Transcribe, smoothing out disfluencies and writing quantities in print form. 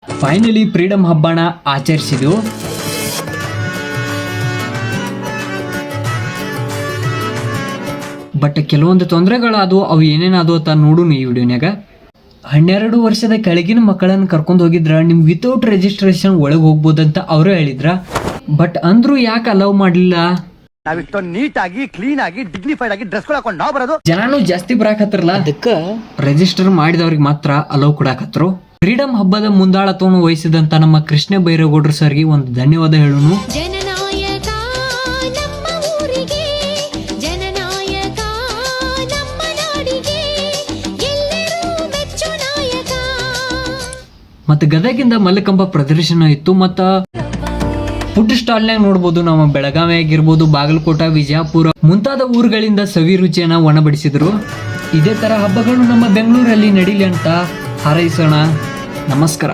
Finally freedom ಹಬ್ಬನ ಆಚರಿಸಿದ್ವು. But ಕೆಲವೊಂದು ತೊಂದರೆಗಳಾದವು. ಅವು ಏನೇನಾದವು ಅಂತ ನೋಡೋಣ ಈ ವಿಡಿಯೋನ್ಯಾಗ. 12 ವರ್ಷದ ಕೆಳಗಿನ ಮಕ್ಕಳನ್ನು ಕರ್ಕೊಂಡು ಹೋಗಿದ್ರ ನಿಮ್ ವಿತೌಟ್ ರಿಜಿಸ್ಟ್ರೇಷನ್ ಒಳಗೆ ಹೋಗ್ಬೋದಂತ ಅವರೇ ಹೇಳಿದ್ರ. ಬಟ್ ಅಂದ್ರೂ ಯಾಕೆ ಅಲೌ ಮಾಡಲಿಲ್ಲ? ನಾವಿಷ್ಟೊಂದು ನೀಟಾಗಿ ಕ್ಲೀನ್ ಆಗಿ ಡಿಗ್ನಿಫೈಡ್ ಆಗಿ ಡ್ರೆಸ್ ಹಾಕೊಂಡು ನಾವು ಬರೋದು. ಜನನು ಜಾಸ್ತಿ ಬರಾಕತ್ರಲ್ಲ, ಅದಕ್ಕೆ ರಿಜಿಸ್ಟರ್ ಮಾಡಿದವ್ರಿಗೆ ಮಾತ್ರ ಅಲೌ ಕೊಡಾಕತ್ರು. ಫ್ರೀಡಮ್ ಹಬ್ಬದ ಮುಂದಾಳತ್ವವನ್ನು ವಹಿಸಿದಂತ ನಮ್ಮ ಕೃಷ್ಣ ಬೈರೇಗೌಡರು ಸರ್ಗೆ ಒಂದು ಧನ್ಯವಾದ ಹೇಳೋಣ. ಮತ್ತೆ ಗದಗಿಂದ ಮಲ್ಲಕಂಬ ಪ್ರದರ್ಶನ ಇತ್ತು. ಮತ್ತ ಫುಡ್ ಸ್ಟಾಲ್ನಾಗ ನೋಡ್ಬೋದು, ನಮ್ಮ ಬೆಳಗಾವಿ ಆಗಿರ್ಬೋದು, ಬಾಗಲಕೋಟ, ವಿಜಯಪುರ ಮುಂತಾದ ಊರುಗಳಿಂದ ಸವಿ ರುಚಿಯನ್ನ ಒಣಬಡಿಸಿದ್ರು. ಇದೇ ತರ ಹಬ್ಬಗಳು ನಮ್ಮ ಬೆಂಗಳೂರಲ್ಲಿ ನಡೀಲಿ ಅಂತ ಹಾರೈಸೋಣ. ನಮಸ್ಕಾರ.